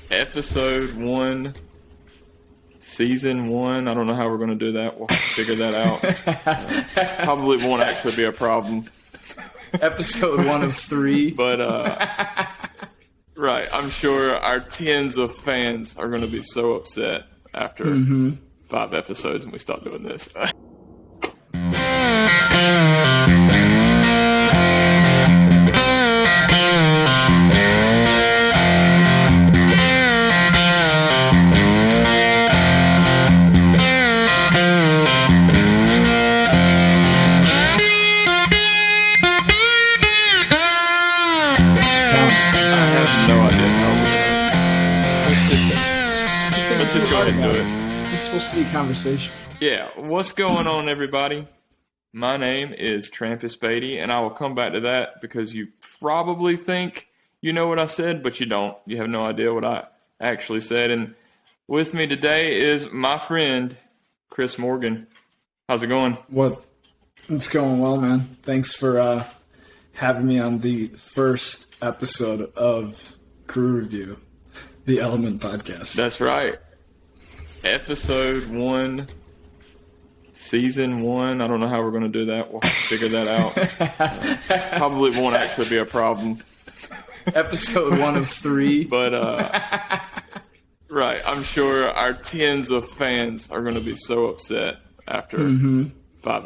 Episode 1, Season 1. I don't know how we're going to do that. We'll figure that out. Probably won't actually be a problem. Episode 1 of 3. But, right, I'm sure our tens of fans are going to be so upset after 5 episodes and we stop doing this. Let's just go ahead and do it. It's supposed to be a conversation. Yeah, what's going on, everybody? My name is Trampis Beatty, and I will come back to that because you probably think you know what I said, but you don't. You have no idea what I actually said. And with me today is my friend, Chris Morgan. How's it going? It's going well, man. Thanks for having me on the first episode of Crew Review, the Element podcast. That's right. Episode 1, Season 1. I don't know how we're going to do that. We'll figure that out. Probably won't actually be a problem. Episode 1 of 3. But, right, I'm sure our tens of fans are going to be so upset after 5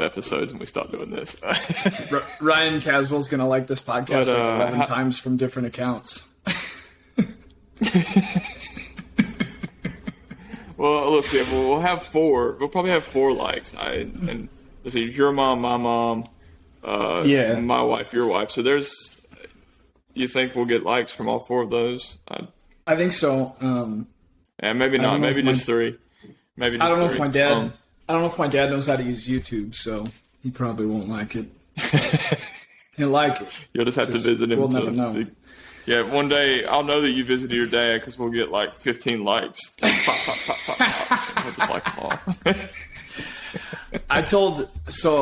episodes and we stop doing this. Ryan Caswell's going to like this podcast 11 times from different accounts. Well, let's see. We'll have 4. We'll probably have 4 likes. And let's see. Your mom, my mom, my wife, your wife. So you think we'll get likes from all 4 of those? I think so. Yeah, maybe not. Maybe just 3. Maybe just I don't know 3. if my dad. I don't know if my dad knows how to use YouTube, so he probably won't like it. He'll like it. You'll just have to visit him. We'll never know. Yeah, one day I'll know that you visited your dad because we'll get like 15 likes. Pop, pop, pop, pop, pop. We'll just like them all. I told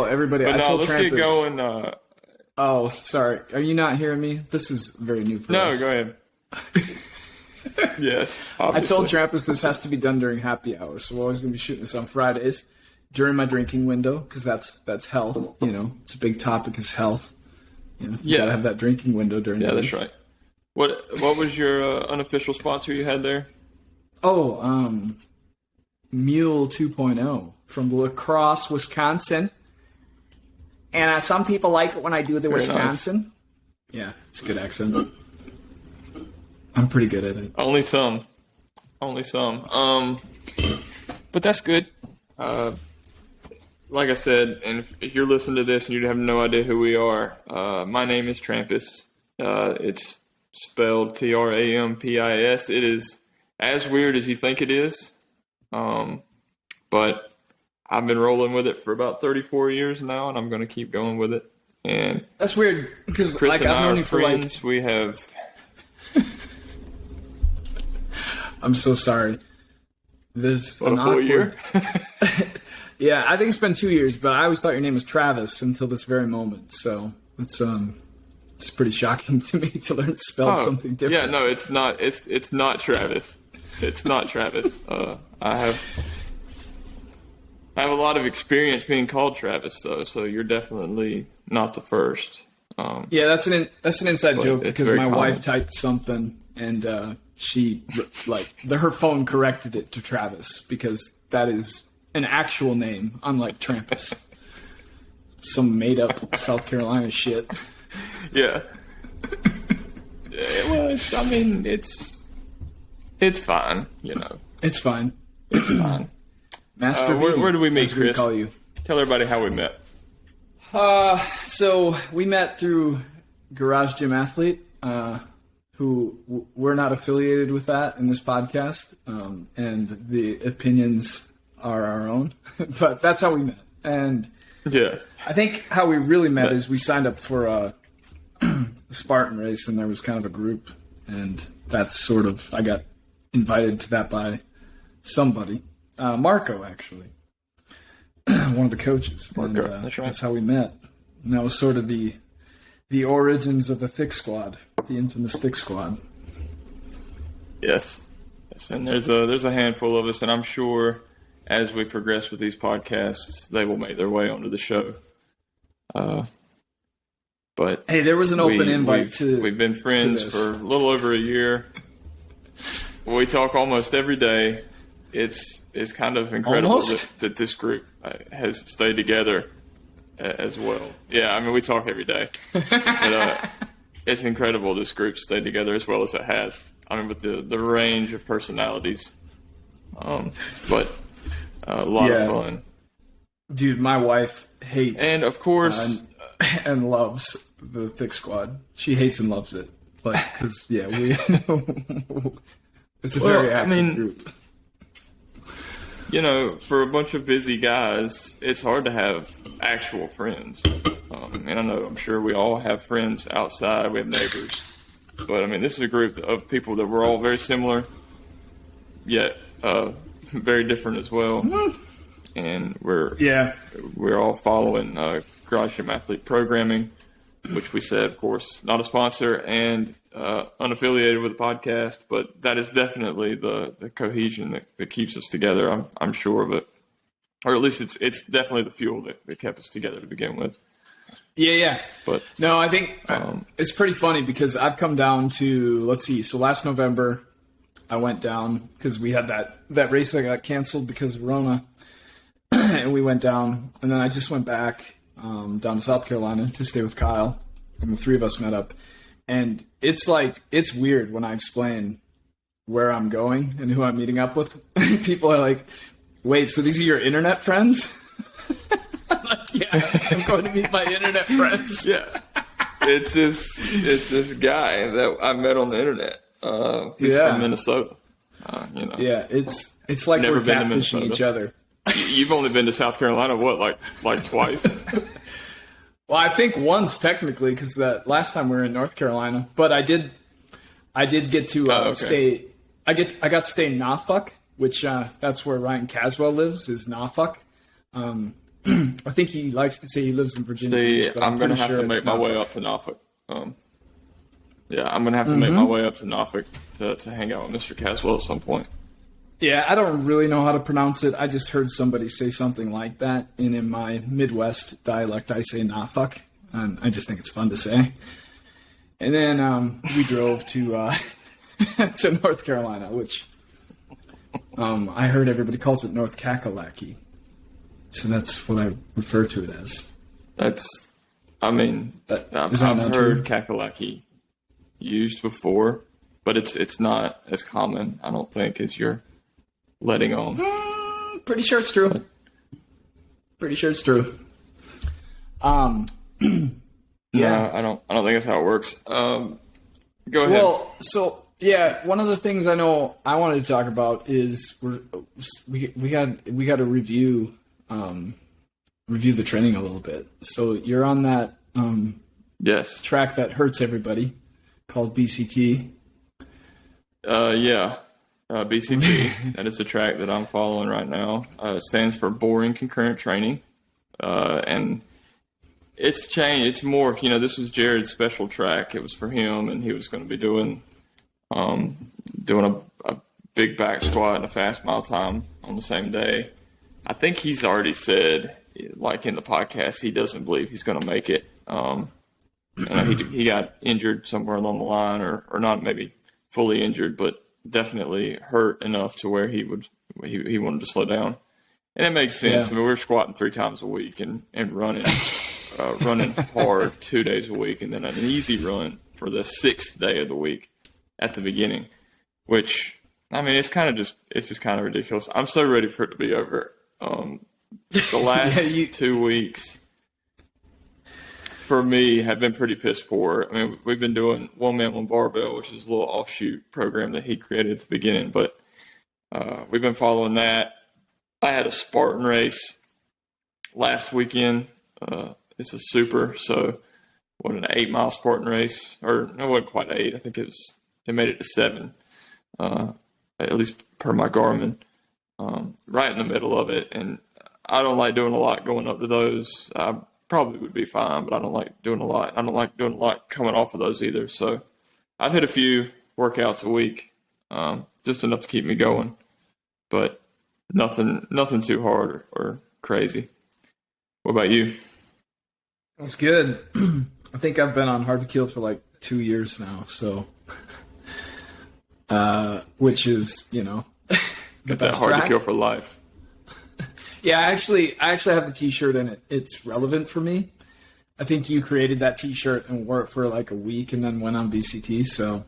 everybody. But I told let's Trampis, get going. Oh, sorry. Are you not hearing me? This is very new for us. No, go ahead. Yes, obviously. I told Trampis this has to be done during happy hour, so we're always going to be shooting this on Fridays during my drinking window because that's health. You know, it's a big topic is health. You gotta have that drinking window during. Yeah, that's right. What was your unofficial sponsor you had there? Oh, Mule 2.0 from La Crosse, Wisconsin. And some people like it when I do the Very Wisconsin. Nice. Yeah, it's a good accent. I'm pretty good at it. Only some. But that's good. Like I said, and if you're listening to this and you have no idea who we are, my name is Trampis. It's spelled Trampis. It is as weird as you think it is. But I've been rolling with it for about 34 years now, and I'm going to keep going with it. And that's weird because Chris like and I've I known are you for friends. like. We have. I'm so sorry. There's a full year. Yeah, I think it's been 2 years, but I always thought your name was Travis until this very moment. So it's pretty shocking to me to learn to spell something different. Yeah, no, it's not. It's not Travis. It's not Travis. I have a lot of experience being called Travis, though. So you're definitely not the first. Yeah, that's an inside joke because my wife typed something and she her phone corrected it to Travis because that is an actual name, unlike Trampis. Some made up South Carolina shit. Yeah. Well, I mean, it's fine, you know. It's fine. It's fine. Master where do we meet, as we Chris? call you. Tell everybody how we met. So we met through Garage Gym Athlete, who we're not affiliated with that in this podcast, and the opinions are our own. But that's how we met. And yeah, I think how we really met is we signed up for a Spartan race, and there was kind of a group, and that's sort of I got invited to that by somebody, Marco actually, one of the coaches. Marco, and, that's right. That's how we met. And that was sort of the origins of the Thick Squad, the infamous Thick Squad. Yes. Yes, and there's a handful of us, and I'm sure as we progress with these podcasts, they will make their way onto the show. But hey, there was an open invite we've been friends for a little over a year. We talk almost every day. It's kind of incredible that this group has stayed together as well. Yeah, I mean, we talk every day. But, it's incredible this group stayed together as well as it has. I mean, with the range of personalities. But a lot of fun. Dude, my wife hates and of course and loves the Thick Squad. She hates and loves it. Like, because we it's a very active group. You know, for a bunch of busy guys, it's hard to have actual friends. And I know, I'm sure we all have friends outside. We have neighbors. But, I mean, this is a group of people that we're all very similar, yet very different as well. And we're all following Garage Gym Athlete Programming, which we said, of course, not a sponsor and unaffiliated with the podcast, but that is definitely the cohesion that keeps us together. I'm sure of it, or at least it's definitely the fuel that kept us together to begin with. Yeah. But no, I think it's pretty funny because I've come down to, let's see, so last November I went down because we had that race that got canceled because of Rona, and we went down, and then I just went back down to South Carolina to stay with Kyle, and the three of us met up. And it's weird when I explain where I'm going and who I'm meeting up with. People are like, wait, so these are your internet friends? I'm like, yeah, I'm going to meet my internet friends. Yeah. It's this guy that I met on the internet. He's from Minnesota. Yeah, it's like we're catfishing each other. You've only been to South Carolina, like twice? Well, I think once technically, because the last time we were in North Carolina, but I did get to stay. I got to stay in Norfolk, which that's where Ryan Caswell lives. Is Norfolk? I think he likes to say he lives in Virginia. See, I'm going to have to make my way up to Norfolk. I'm going to have to make my way up to Norfolk to hang out with Mr. Caswell at some point. Yeah, I don't really know how to pronounce it. I just heard somebody say something like that, and in my Midwest dialect, I say Norfolk, and I just think it's fun to say. And then we drove to to North Carolina, which I heard everybody calls it North Kakalaki. So that's what I refer to it as. I've heard Kakalaki used before, but it's not as common, I don't think, as you're letting on. Pretty sure it's true. No, I don't think that's how it works. Go ahead. Well, so one of the things I know I wanted to talk about is we got to review the training a little bit. So you're on that track that hurts everybody called BCT. BCT. That is the track that I'm following right now. It stands for Boring Concurrent Training. And it's changed. It's morphed. This was Jared's special track. It was for him, and he was going to be doing a big back squat and a fast mile time on the same day. I think he's already said, like in the podcast, he doesn't believe he's going to make it. He got injured somewhere along the line, or not maybe fully injured, but definitely hurt enough to where he wanted to slow down. And it makes sense. Yeah. I mean, we're squatting 3 times a week and running hard 2 days a week, and then an easy run for the 6th day of the week at the beginning, which, I mean, it's just kind of ridiculous. I'm so ready for it to be over. The last 2 weeks for me have been pretty piss poor. I mean, we've been doing one man, one barbell, which is a little offshoot program that he created at the beginning, but we've been following that. I had a Spartan race last weekend. It's a super, so an 8-mile Spartan race, or no, it wasn't quite 8. I think they made it to 7, at least per my Garmin, right in the middle of it. And I don't like doing a lot going up to those. I probably would be fine, but I don't like doing a lot. I don't like doing a lot coming off of those either. So I've hit a few workouts a week just enough to keep me going, but nothing too hard or crazy. What about you? That's good. I think I've been on Hard to Kill for like 2 years now, so which is, the Got that best Hard track. to Kill for life. Yeah, I actually have the T-shirt, and it's relevant for me. I think you created that T-shirt and wore it for like a week, and then went on BCT. So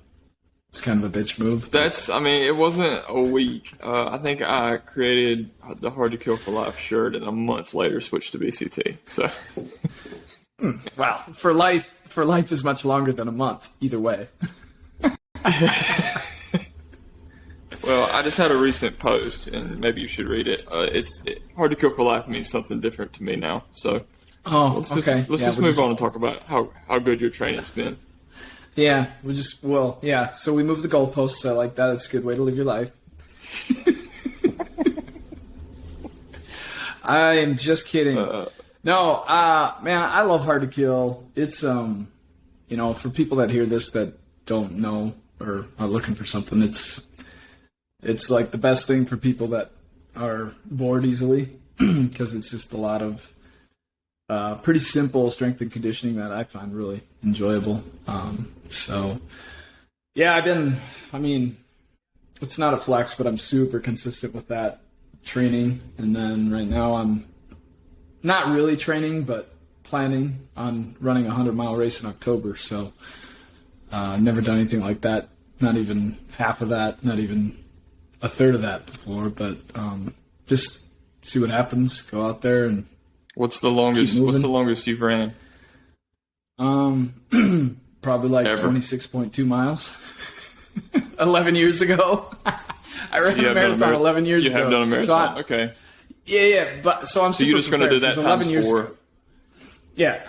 it's kind of a bitch move. It wasn't a week. I think I created the Hard to Kill for Life shirt, and a month later switched to BCT. So, wow, for life is much longer than a month. Either way. Well, I just had a recent post, and maybe you should read it. Hard to Kill for Life means something different to me now. So, let's just move on and talk about how good your training's been. Yeah, so we moved the goalposts. I like that. It's a good way to live your life. I am just kidding. No, man, I love Hard to Kill. It's, for people that hear this that don't know or are looking for something, it's like the best thing for people that are bored easily, because it's just a lot of pretty simple strength and conditioning that I find really enjoyable. It's not a flex, but I'm super consistent with that training. And then right now I'm not really training, but planning on running a 100-mile race in October. So never done anything like that. Not even half of that, not even a third of that before, but just see what happens. Go out there and What's the longest you've ran? Probably like 26.2 miles. 11 years ago. I ran a marathon 11 years ago. You have done a marathon. Okay. Yeah. But so I'm. So you're just going to do that times 4. Ago, yeah,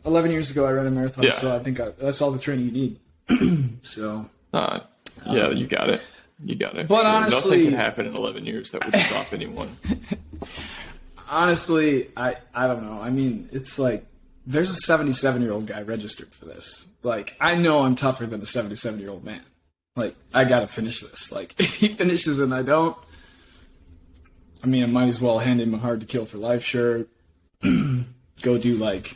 11 years ago I ran a marathon, so I think that's all the training you need. So. You got it. You got it. But honestly, nothing can happen in 11 years that would stop anyone. Honestly, I don't know. It's like there's a 77-year-old guy registered for this. Like, I know I'm tougher than a 77-year-old man. Like, I got to finish this. Like, if he finishes and I don't, I might as well hand him a Hard to Kill for Life shirt. Go do, like,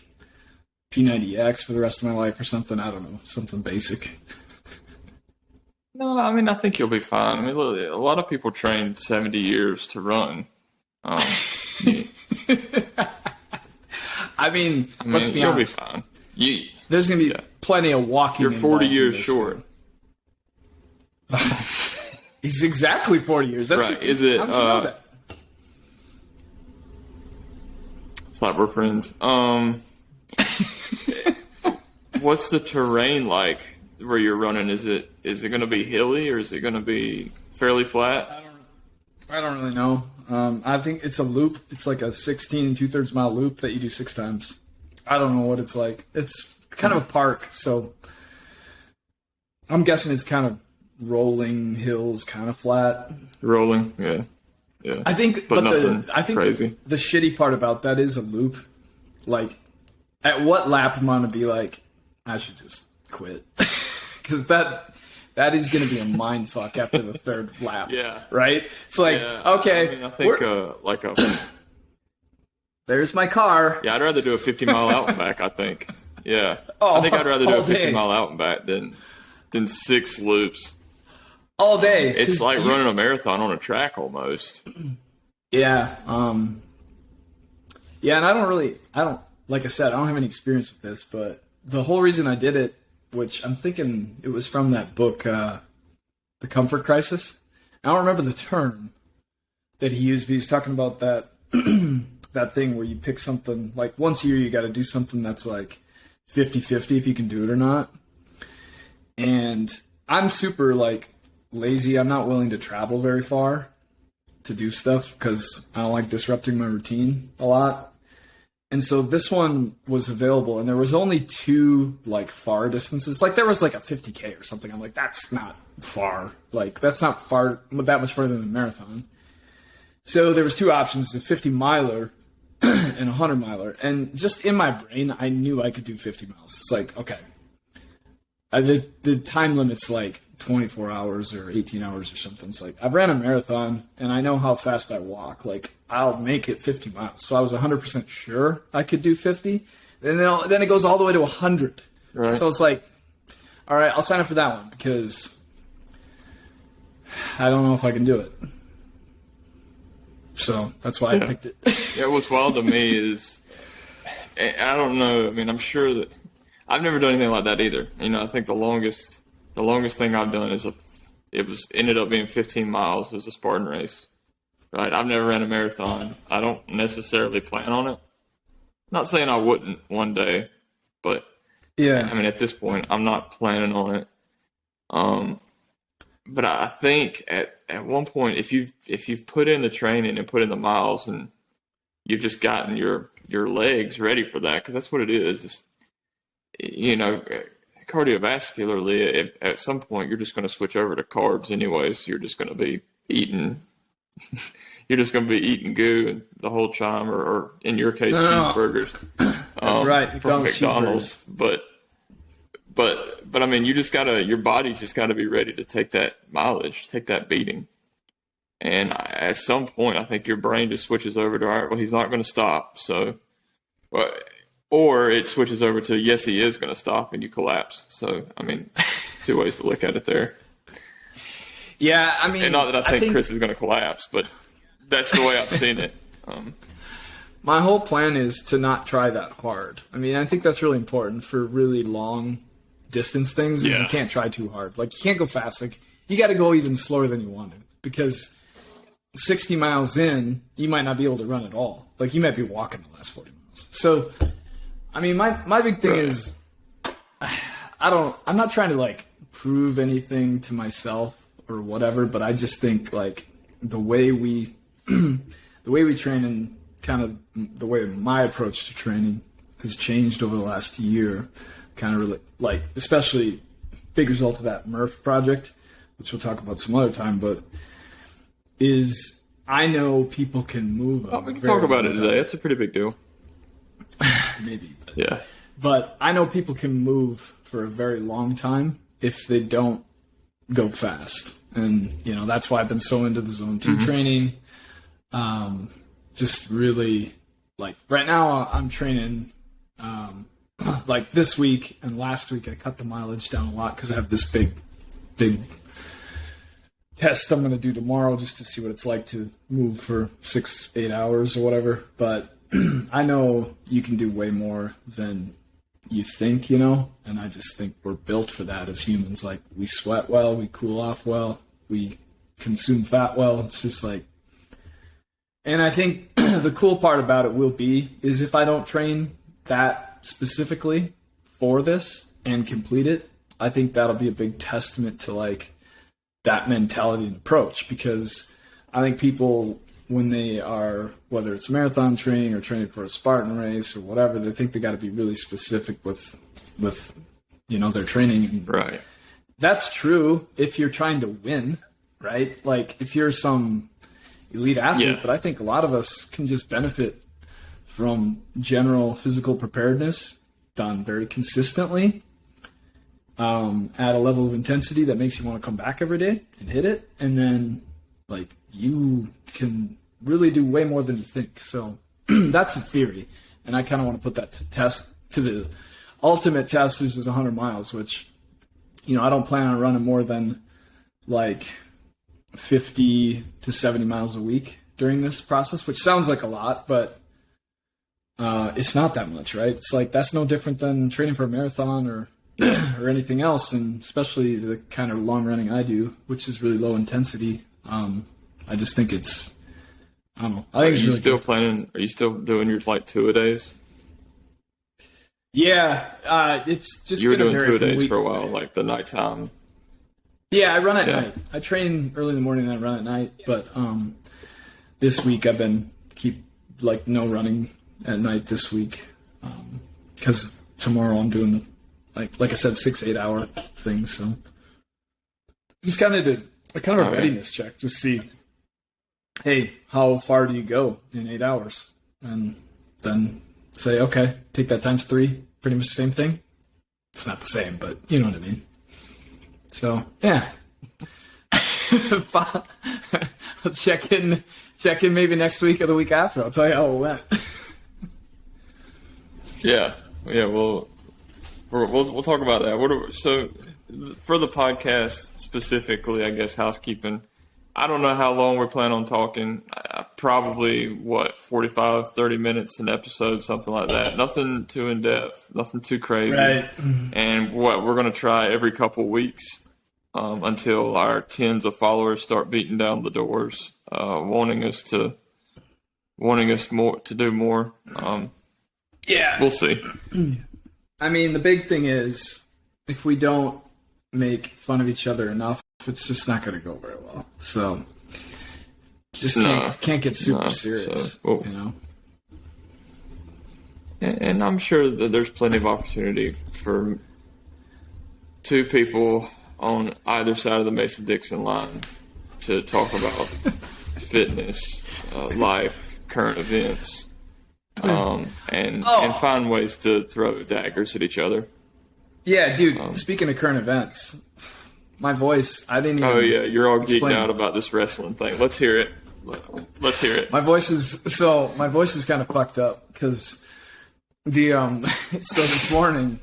P90X for the rest of my life or something. I don't know. Something basic. No, I think you'll be fine. Look, a lot of people train 70 years to run. Let's be you'll honest. be fine. There's going to be plenty of walking. You're 40 years short. He's exactly 40 years. That's right. Is it? How did you know that? It's like we're friends. What's the terrain like where you're running? Is it going to be hilly, or is it going to be fairly flat? I don't really know. I think it's a loop. It's like a 16 2/3 mile loop that you do 6 times. I don't know what it's like. It's kind of a park, so I'm guessing it's kind of rolling hills, kind of flat. Rolling, yeah. I think, crazy. The shitty part about that is a loop. Like, at what lap am I gonna be like, I should just quit, because that is going to be a mind fuck after the third lap. Yeah. Right? It's like, okay. I think there's my car. Yeah, I'd rather do a 50-mile out and back, I think. Yeah. Oh, I think I'd rather do a day. 50-mile out and back than 6 loops. All day. It's like running a marathon on a track almost. Yeah. Yeah, and I don't, like I said, I don't have any experience with this, but the whole reason I did it, which I'm thinking it was from that book, The Comfort Crisis. I don't remember the term that he used, but he was talking about that that thing where you pick something, like once a year you got to do something that's like 50-50 if you can do it or not. And I'm super like lazy. I'm not willing to travel very far to do stuff because I don't like disrupting my routine a lot. And so this one was available, and there was only 2 like far distances. Like there was like a 50K or something. I'm like, that's not far. Like that's not far, that much farther than a marathon. So there was 2 options: a 50-miler and a 100-miler. And just in my brain, I knew I could do 50 miles. It's like, okay, the time limit's like 24 hours or 18 hours or something. It's like I've ran a marathon and I know how fast I walk. Like I'll make it 50 miles. So I was 100% sure I could do 50. And then it goes all the way to 100. Right. So it's like, all right, I'll sign up for that one because I don't know if I can do it. So that's why I picked it. Yeah, what's wild to me is, I don't know. I mean, I'm sure that I've never done anything like that either. You know, I think the longest thing I've done is ended up being 15 miles. It was a Spartan race. Right. I've never ran a marathon. I don't necessarily plan on it. Not saying I wouldn't one day, but yeah, I mean, at this point, I'm not planning on it. But I think at one point, if you've put in the training and put in the miles, and you've just gotten your legs ready for that, because that's what it is. You know, cardiovascularly, at some point, you're just going to switch over to carbs anyways. You're just going to be eating. You're just going to be eating goo the whole time, or in your case, cheeseburgers. That's right, from McDonald's. But I mean, your body just gotta be ready to take that mileage, take that beating. And at some point, I think your brain just switches over to, all right, well, he's not going to stop. So, or it switches over to, yes, he is going to stop, and you collapse. So, I mean, two ways to look at it there. Yeah, I mean, and not that I think Chris is going to collapse, but that's the way I've seen it. My whole plan is to not try that hard. I mean, I think that's really important for really long distance things. Is you can't try too hard. Like, you can't go fast. Like, you got to go even slower than you want to, because 60 miles in, you might not be able to run at all. Like, you might be walking the last 40 miles. So, I mean, my big thing is, I'm not trying to like prove anything to myself or whatever, but I just think like the way we train, and kind of the way my approach to training has changed over the last year, kind of really, like, especially big result of that Murph project, which we'll talk about some other time, but is I know people can move. We can talk about it today. That's a pretty big deal. Maybe. Yeah. But I know people can move for a very long time if they don't go fast. And, you know, that's why I've been so into the Zone 2 training. Just really, like, right now I'm training, like this week and last week I cut the mileage down a lot because I have this big test I'm going to do tomorrow just to see what it's like to move for 6-8 hours or whatever. But I know you can do way more than you think, you know, and I just think we're built for that as humans. Like, we sweat well, we cool off well, we consume fat well. It's just like, and I think the cool part about it is if I don't train that specifically for this and complete it, I think that'll be a big testament to like that mentality and approach, because I think people, when they are, whether it's marathon training or training for a Spartan race or whatever, they think they got to be really specific with you know, their training. Right. That's true if you're trying to win, right? Like if you're some elite athlete, but I think a lot of us can just benefit from general physical preparedness done very consistently, at a level of intensity that makes you want to come back every day and hit it. And then like you can really do way more than you think. So that's the theory. And I kind of want to put that to the ultimate test, which is 100 miles, which, you know, I don't plan on running more than like 50 to 70 miles a week during this process, which sounds like a lot, but it's not that much, right? It's like, that's no different than training for a marathon or anything else. And especially the kind of long running I do, which is really low intensity. I just think it's, I don't know. I think are you still doing your like 2-a-days? Yeah. It's just, you were doing 2-a-days for a while, like the nighttime. Yeah, I run at night. I train early in the morning and I run at night. But this week I've been no running at night this week, because tomorrow I'm doing like I said, 6-8 hour thing. So just kind of a readiness check to see, hey, how far do you go in 8 hours, and then say, okay, take that times 3, pretty much the same thing. It's not the same, but you know what I mean. So yeah. I'll check in maybe next week or the week after. I'll tell you how it went. Yeah. We'll talk about that. So for the podcast specifically, I guess housekeeping. I don't know how long we're planning on talking. Probably 45, 30 minutes an episode, something like that. Nothing too in depth, nothing too crazy. Right. And we're going to try every couple weeks until our tens of followers start beating down the doors, wanting us to do more. Yeah, we'll see. I mean, the big thing is if we don't make fun of each other enough, it's just not going to go very well. So just can't get super serious, you know. And I'm sure that there's plenty of opportunity for two people on either side of the Mason-Dixon line to talk about fitness, life, current events, and find ways to throw daggers at each other. Yeah, dude, speaking of current events, my voice, I didn't even you're all explain. geeked out about this wrestling thing. Let's hear it. Let's hear it. My voice is kind of fucked up because so this morning,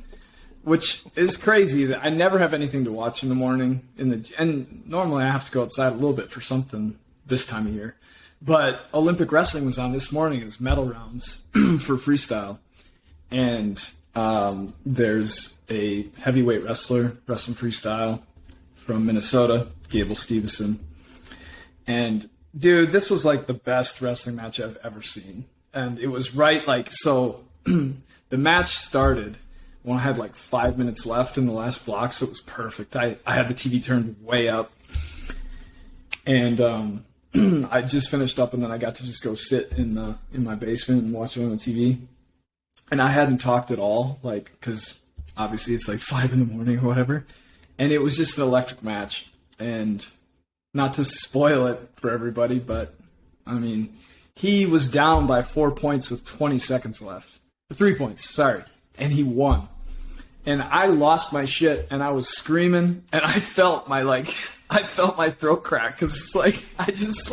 which is crazy that I never have anything to watch in the morning and normally I have to go outside a little bit for something this time of year. But Olympic wrestling was on this morning. It was medal rounds for freestyle. And there's a heavyweight wrestler wrestling freestyle from Minnesota, Gable Stevenson. And dude, this was like the best wrestling match I've ever seen. And it was so the match started when I had like 5 minutes left in the last block, so it was perfect. I had the TV turned way up. And I just finished up, and then I got to just go sit in my basement and watch it on the TV. And I hadn't talked at all, because obviously it's like 5 a.m. or whatever. And it was just an electric match. And not to spoil it for everybody, but I mean, he was down by 4 points with 20 seconds left. 3 points, sorry. And he won. And I lost my shit, and I was screaming, and I felt my throat crack, because it's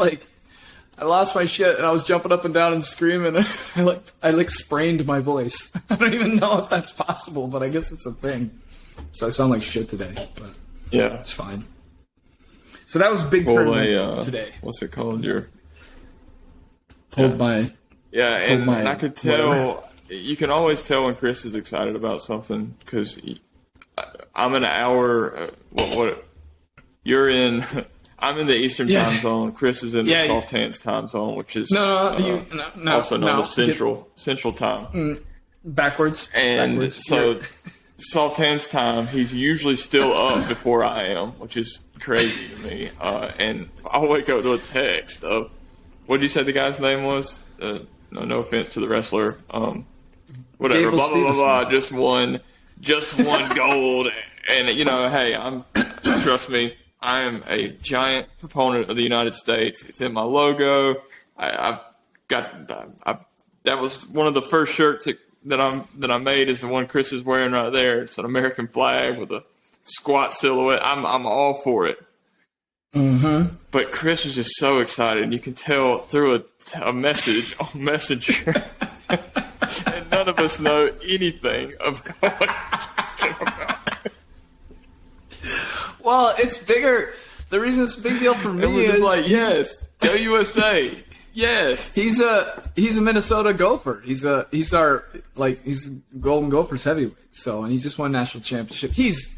I lost my shit, and I was jumping up and down and screaming, and I sprained my voice. I don't even know if that's possible, but I guess it's a thing. So I sound like shit today, but yeah, it's fine. So that was a big tournament today. What's it called? And I could tell. Whatever. You can always tell when Chris is excited about something because I'm an hour. What you're in? I'm in the Eastern time zone. Chris is in the soft hands time zone, which is also known as Central time. Backwards. And so soft hands time, he's usually still up before I am, which is crazy to me. And I'll wake up to a text of, what did you say the guy's name was? No offense to the wrestler. Whatever, blah, blah, blah, blah, just won gold. And, hey, trust me, I am a giant proponent of the United States. It's in my logo. That was one of the first shirts that I made is the one Chris is wearing right there. It's an American flag with a squat silhouette. I'm all for it. Mm-hmm. But Chris was just so excited, and you can tell through a message on Messenger. And none of us know anything about what he's talking about. Well, it's bigger. The reason it's a big deal for me and we're just yes, go USA. Yes. He's a Minnesota Gopher. He's a Golden Gophers heavyweight. And he just won national championship. He's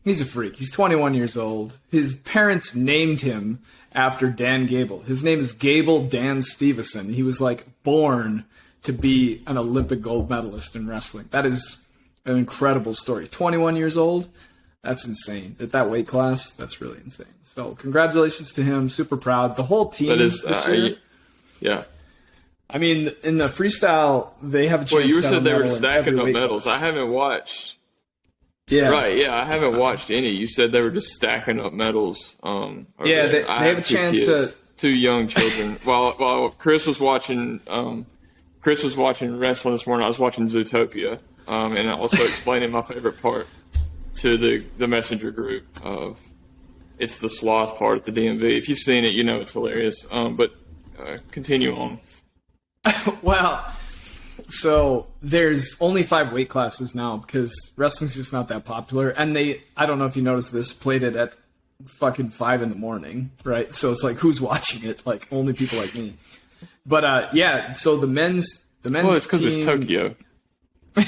a freak. He's 21 years old. His parents named him after Dan Gable. His name is Gable Dan Stevenson. He was born to be an Olympic gold medalist in wrestling. That is an incredible story. 21 years old. That's insane. At that weight class, that's really insane. So congratulations to him. Super proud. The whole team. That is, this year, yeah. I mean, in the freestyle, they have a chance. Well, you to said they were stacking up medals. medals. I haven't watched. Yeah. Right. Yeah, I haven't watched any. You said they were just stacking up medals. They have a chance to. 2 young children. While Chris was watching wrestling this morning, I was watching Zootopia, and also explaining my favorite part. to the messenger group of it's the sloth part at the DMV. If you've seen it, you know it's hilarious. But continue on. Well, so there's only 5 weight classes now because wrestling's just not that popular. And I don't know if you noticed this, played it at fucking 5 a.m, right? So it's like, who's watching it? Like, only people like me. But yeah, so the men's well, it's because it's Tokyo.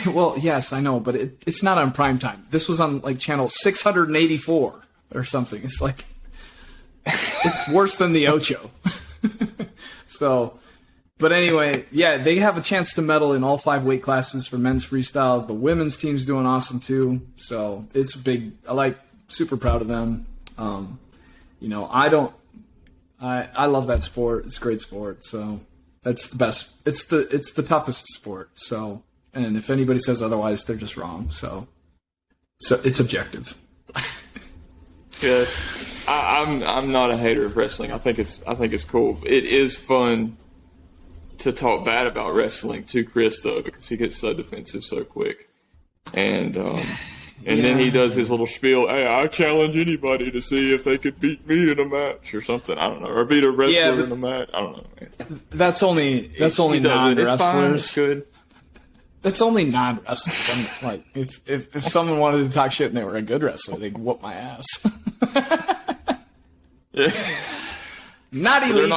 Well, yes, I know, but it's not on prime time. This was on like channel 684 or something. It's like it's worse than the Ocho. So, but anyway, yeah, they have a chance to medal in all 5 weight classes for men's freestyle. The women's team's doing awesome too. So it's big. Super proud of them. You know, I love that sport. It's a great sport. So that's the best. It's the toughest sport. So, and if anybody says otherwise, they're just wrong. So it's objective. Yes, I'm not a hater of wrestling. I think it's cool. It is fun to talk bad about wrestling to Chris though, because he gets so defensive so quick, and then he does his little spiel. Hey, I challenge anybody to see if they could beat me in a match or something. I don't know, or beat a wrestler in a match. I don't know, man. That's only non-wrestlers. It's fine. It's good. That's only non-wrestlers. Like, if someone wanted to talk shit and they were a good wrestler, they'd whoop my ass. Yeah. Not elite.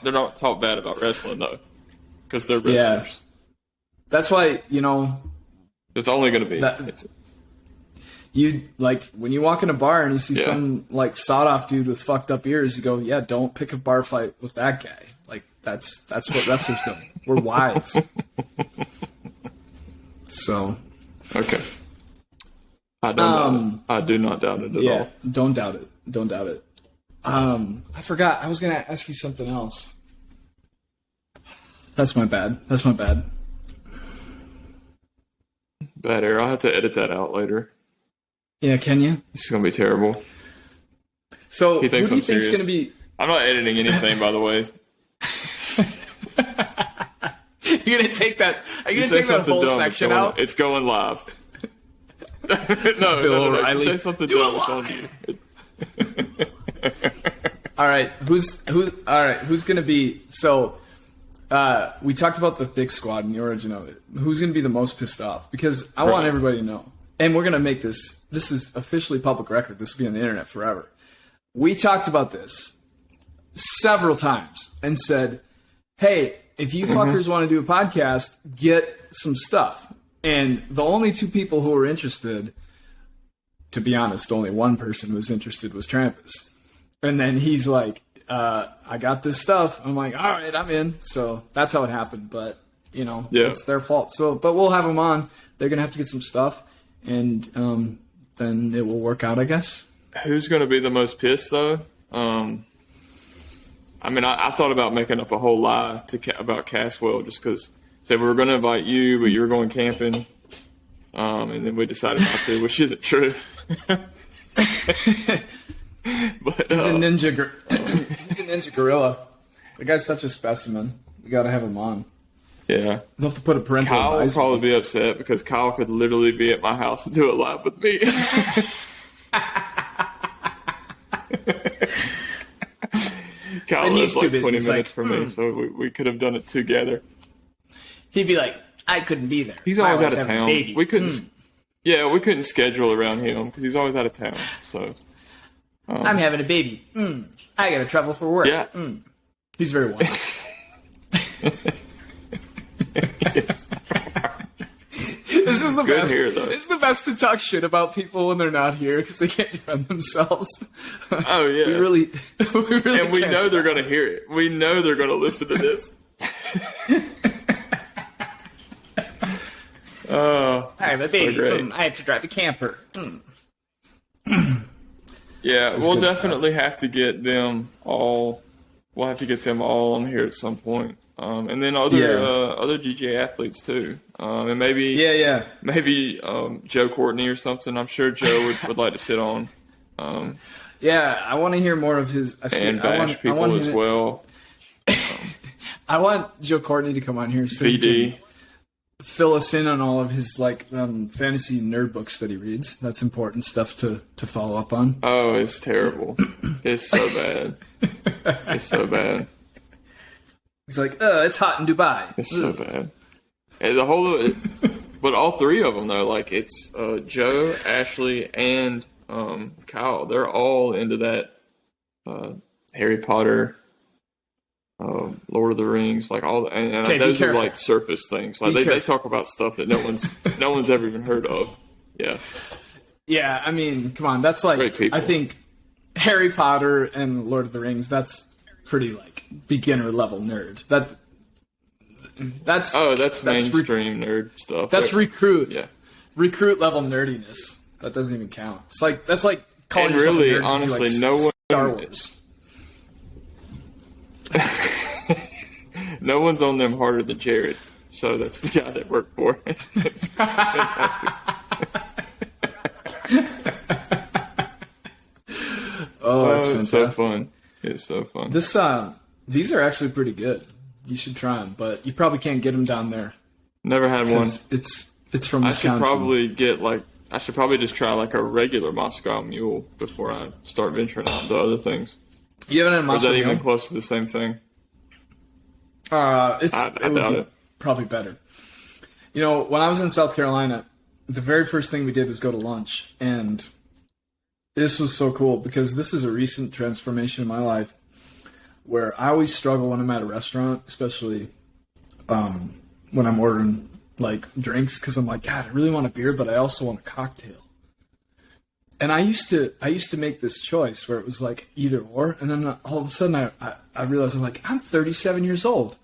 They're not talk bad about wrestling though, because they're wrestlers. Yeah. That's why, you know. It's only going to be. You like when you walk in a bar and you see some like sawed off dude with fucked up ears, you go, yeah, don't pick a bar fight with that guy. Like that's what wrestlers do. We're wise. So, okay. I do not doubt it at all. Don't doubt it. Don't doubt it. I forgot. I was going to ask you something else. That's my bad. Bad error. I'll have to edit that out later. Yeah, can you? This is going to be terrible. So, he thinks who do you I'm think's serious. going to be... I'm not editing anything, by the way. You're going to take that... Are you going to take that whole section out? It's going live. No. Say something dumb. It's on you. All right. Who's going to be... So, we talked about the thick squad and the origin of it. Who's going to be the most pissed off? Because I want everybody to know. And we're going to make this... This is officially public record. This will be on the internet forever. We talked about this several times and said, hey, if you fuckers want to do a podcast, get some stuff. And the only 2 people who were interested, to be honest, only one person who was interested was Trampis. And then he's like, I got this stuff. I'm like, all right, I'm in. So that's how it happened. But, you know, it's their fault. So, but we'll have them on. They're going to have to get some stuff. And then it will work out, I guess. Who's going to be the most pissed, though? I mean, I thought about making up a whole lie about Caswell just because said we were going to invite you, but you were going camping. And then we decided not to, which isn't true. But he's a ninja gorilla. The guy's such a specimen. We got to have him on. Yeah. We'll have to put a parental Kyle will advisory. probably be upset because Kyle could literally be at my house and do it live with me. Kyle lives like 20 minutes from me, so we could have done it together. He'd be like, I couldn't be there. He's always out of town. We couldn't. Yeah, we couldn't schedule around him because he's always out of town. So I'm having a baby. I got to travel for work. Yeah. He's very wise. Yes. This is the Good best. here, though. This is the best to talk shit about people when they're not here because they can't defend themselves. Oh yeah, we really and we know they're going to hear it. We know they're going to listen to this. Oh, I have a baby. I have to drive a camper. Yeah, we'll definitely have to get them all. We'll have to get them all on here at some point. And then other GJ athletes too, and maybe Joe Courtney or something. I'm sure Joe would like to sit on. I want to hear more of his bash people as well. I want Joe Courtney to come on here. So VD fill us in on all of his fantasy nerd books that he reads. That's important stuff to follow up on. Oh, it's terrible. It's so bad. It's so bad. He's like, it's hot in Dubai. It's so bad. And but all three of them though, like it's Joe, Ashley, and Kyle. They're all into that Harry Potter, Lord of the Rings, like all. And those are like surface things. Like they talk about stuff that no one's ever even heard of. Yeah. Yeah, I mean, come on, that's like I think Harry Potter and Lord of the Rings. That's pretty like beginner level nerd. That's mainstream nerd stuff. That's recruit level nerdiness. That doesn't even count. That's like calling and yourself really, a nerd honestly, like no one Star Wars. No one's on them harder than Jared. So that's the guy that worked for. It's fantastic. Oh, that's fantastic. It's so fun. It's so fun. These are actually pretty good. You should try them, but you probably can't get them down there. Never had one. It's from Wisconsin. I should probably just try like a regular Moscow Mule before I start venturing out into other things. You haven't had a Moscow Mule? Is that even close to the same thing? I doubt it. Probably better. You know, when I was in South Carolina, the very first thing we did was go to lunch, and this was so cool because this is a recent transformation in my life where I always struggle when I'm at a restaurant, especially when I'm ordering like drinks, because I'm like, God, I really want a beer, but I also want a cocktail. And I used to make this choice where it was like either or, and then all of a sudden I realized I'm 37 years old.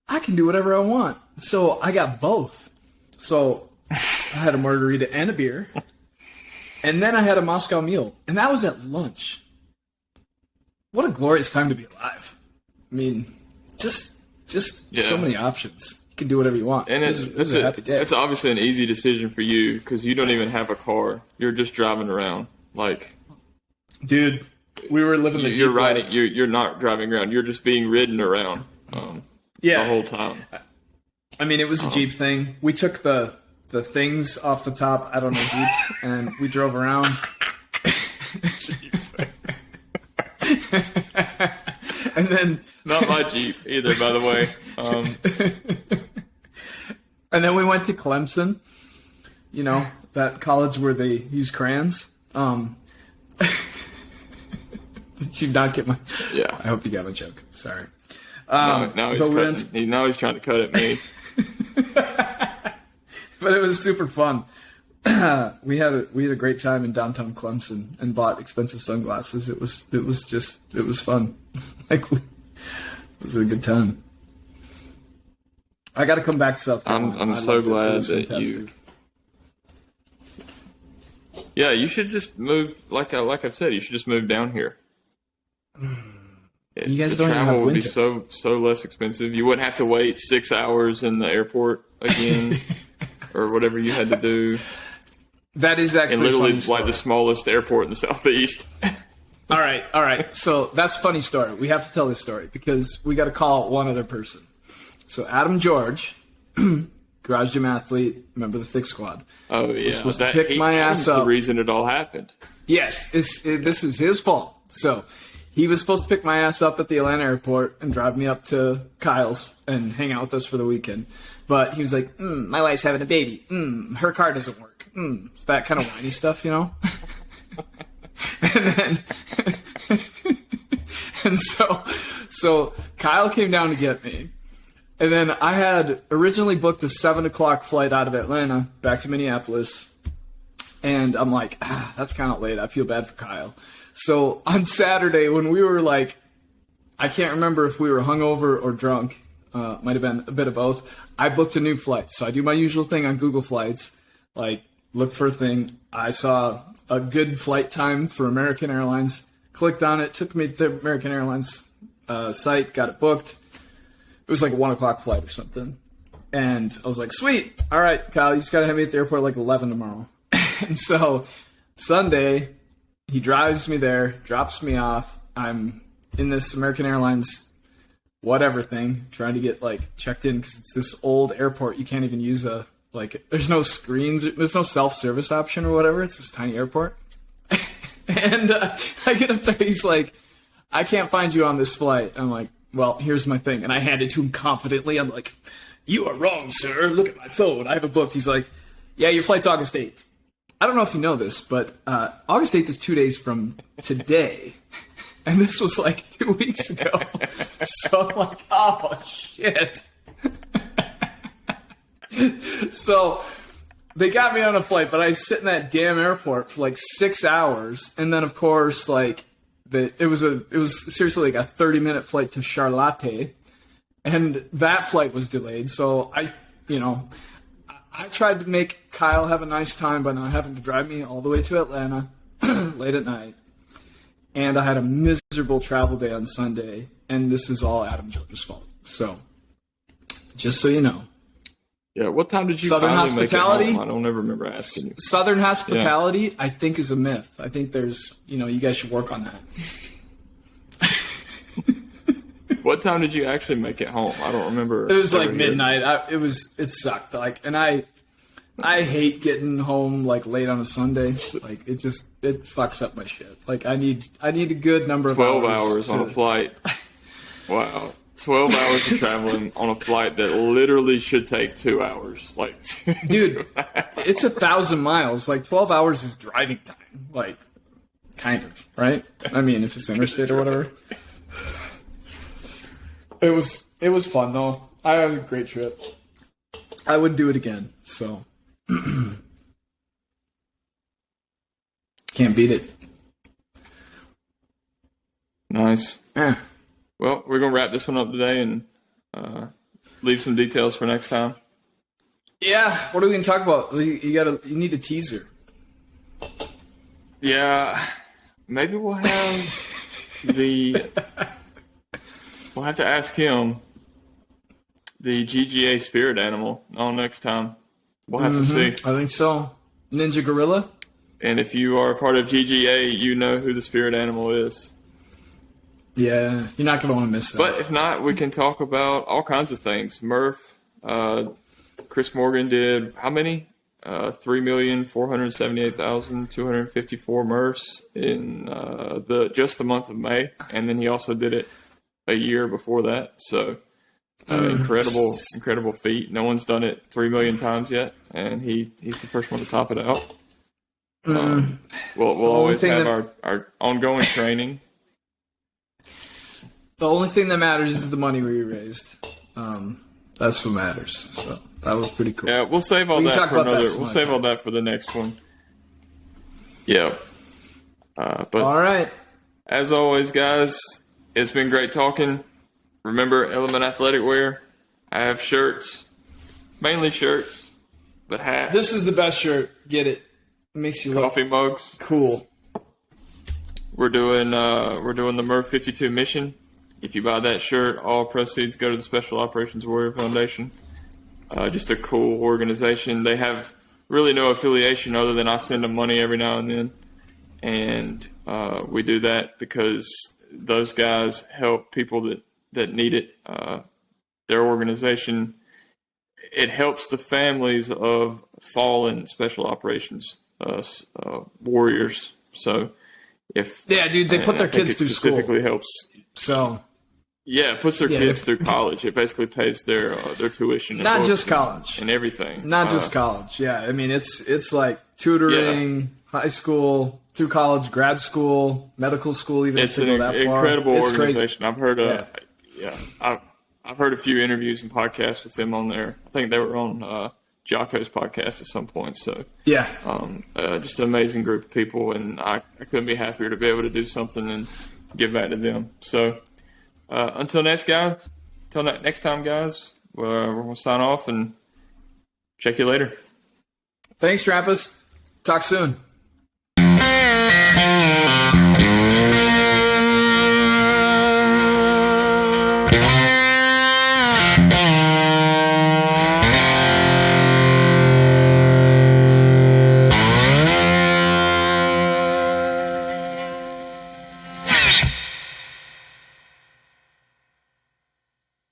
I can do whatever I want. So I got both. So I had a margarita and a beer, and then I had a Moscow Mule, and that was at lunch. What a glorious time to be alive. I mean, just so many options. You can do whatever you want. And it's a happy day. It's obviously an easy decision for you because you don't even have a car. You're just driving around. Like, dude, we were living the Jeep. You're riding. You're not driving around. You're just being ridden around. The whole time. I mean, it was a Jeep thing. We took the things off the top. I don't know, Jeeps, and we drove around. And then not my Jeep either, by the way. And then we went to Clemson, you know, that college where they use crayons. Did you not get my? Yeah. I hope you got my joke. Sorry. Now he's trying to cut at me. But it was super fun. We had a great time in downtown Clemson and bought expensive sunglasses. It was fun. It was a good time. I got to come back to South Carolina. I'm so glad that you. Yeah, you should just move. Like I've said, you should just move down here. You guys don't even have travel would winter. be so less expensive. You wouldn't have to wait 6 hours in the airport again, or whatever you had to do. That is actually and literally funny like the smallest airport in the southeast. All right. So that's a funny story. We have to tell this story because we got to call one other person. So Adam George, garage gym athlete, member of the Thick Squad. Oh yeah, was supposed to pick my ass up. The reason it all happened. Yes, this is his fault. So he was supposed to pick my ass up at the Atlanta airport and drive me up to Kyle's and hang out with us for the weekend. But he was like, my wife's having a baby. Her car doesn't work. It's that kind of whiny stuff, you know? and so Kyle came down to get me. And then I had originally booked a 7:00 flight out of Atlanta back to Minneapolis. And I'm like, that's kind of late. I feel bad for Kyle. So on Saturday when we were like, I can't remember if we were hungover or drunk. Might have been a bit of both. I booked a new flight. So I do my usual thing on Google Flights. Like, look for a thing. I saw a good flight time for American Airlines. Clicked on it. Took me to the American Airlines site. Got it booked. It was like a 1:00 flight or something. And I was like, sweet. All right, Kyle, you just got to have me at the airport at like 11 tomorrow. And so Sunday, he drives me there, drops me off. I'm in this American Airlines whatever thing, trying to get like checked in because it's this old airport. You can't even use a Like, there's no screens, there's no self-service option or whatever. It's this tiny airport. And I get up there, he's like, I can't find you on this flight. I'm like, well, here's my thing. And I hand it to him confidently. I'm like, you are wrong, sir. Look at my phone. I have a book. He's like, yeah, your flight's August 8th. I don't know if you know this, but August 8th is 2 days from today. And this was like 2 weeks ago. So I'm like, oh, shit. So they got me on a flight, but I sit in that damn airport for like 6 hours. And then, of course, like, it was seriously like a 30-minute flight to Charlotte. And that flight was delayed. So I tried to make Kyle have a nice time by not having to drive me all the way to Atlanta late at night. And I had a miserable travel day on Sunday. And this is all Adam George's fault. So, just so you know. Yeah, what time did you Southern finally hospitality? make it home? I don't ever remember asking you. Southern hospitality, I think, is a myth. I think there's, you guys should work on that. What time did you actually make it home? I don't remember. It was like midnight. It sucked. Like, and I hate getting home like late on a Sunday. Like, it fucks up my shit. Like, I need a good number of 12 hours on a flight. Wow. 12 hours of traveling on a flight that literally should take 2 hours. Like, dude, it's 1,000 miles. Like, 12 hours is driving time. Like, kind of, right? I mean, if it's interstate or whatever. It was fun though. I had a great trip. I would do it again. So can't beat it. Nice. Yeah. Well, we're gonna wrap this one up today and leave some details for next time. Yeah. What are we gonna talk about? You need a teaser. Yeah. Maybe we'll have We'll have to ask him the GGA spirit animal on next time. We'll have to see. I think so. Ninja Gorilla? And if you are a part of GGA, you know who the spirit animal is. Yeah, you're not going to want to miss that. But if not, we can talk about all kinds of things. Murph, Chris Morgan did how many? 3,478,254 Murphs in just the month of May. And then he also did it a year before that. So incredible feat. No one's done it 3 million times yet, and he's the first one to top it out. We'll always have our ongoing training. The only thing that matters is the money we raised. That's what matters. So that was pretty cool. Yeah, we'll save all that for another. We'll save all that for the next one. Yeah. But all right. As always, guys, it's been great talking. Remember, Element Athletic Wear. I have shirts, mainly shirts, but hats. This is the best shirt. Get it. It makes you look coffee mugs. Cool. We're doing the Murph 52 mission. If you buy that shirt, all proceeds go to the Special Operations Warrior Foundation. Just a cool organization. They have really no affiliation other than I send them money every now and then, and we do that because those guys help people that need it. Their organization, it helps the families of fallen special operations warriors. So they put their kids through school. Specifically helps. So yeah, it puts their kids through college. It basically pays their tuition. Not just college. And everything. Not just college. Yeah, I mean it's like tutoring, high school, through college, grad school, medical school. Even it's if they go that far. Incredible organization. Crazy. I've heard I've heard a few interviews and podcasts with them on there. I think they were on Jocko's podcast at some point. So yeah, just an amazing group of people, and I couldn't be happier to be able to do something and give back to them. So until next time, guys, we're gonna sign off and check you later. Thanks, Trampis. Talk soon.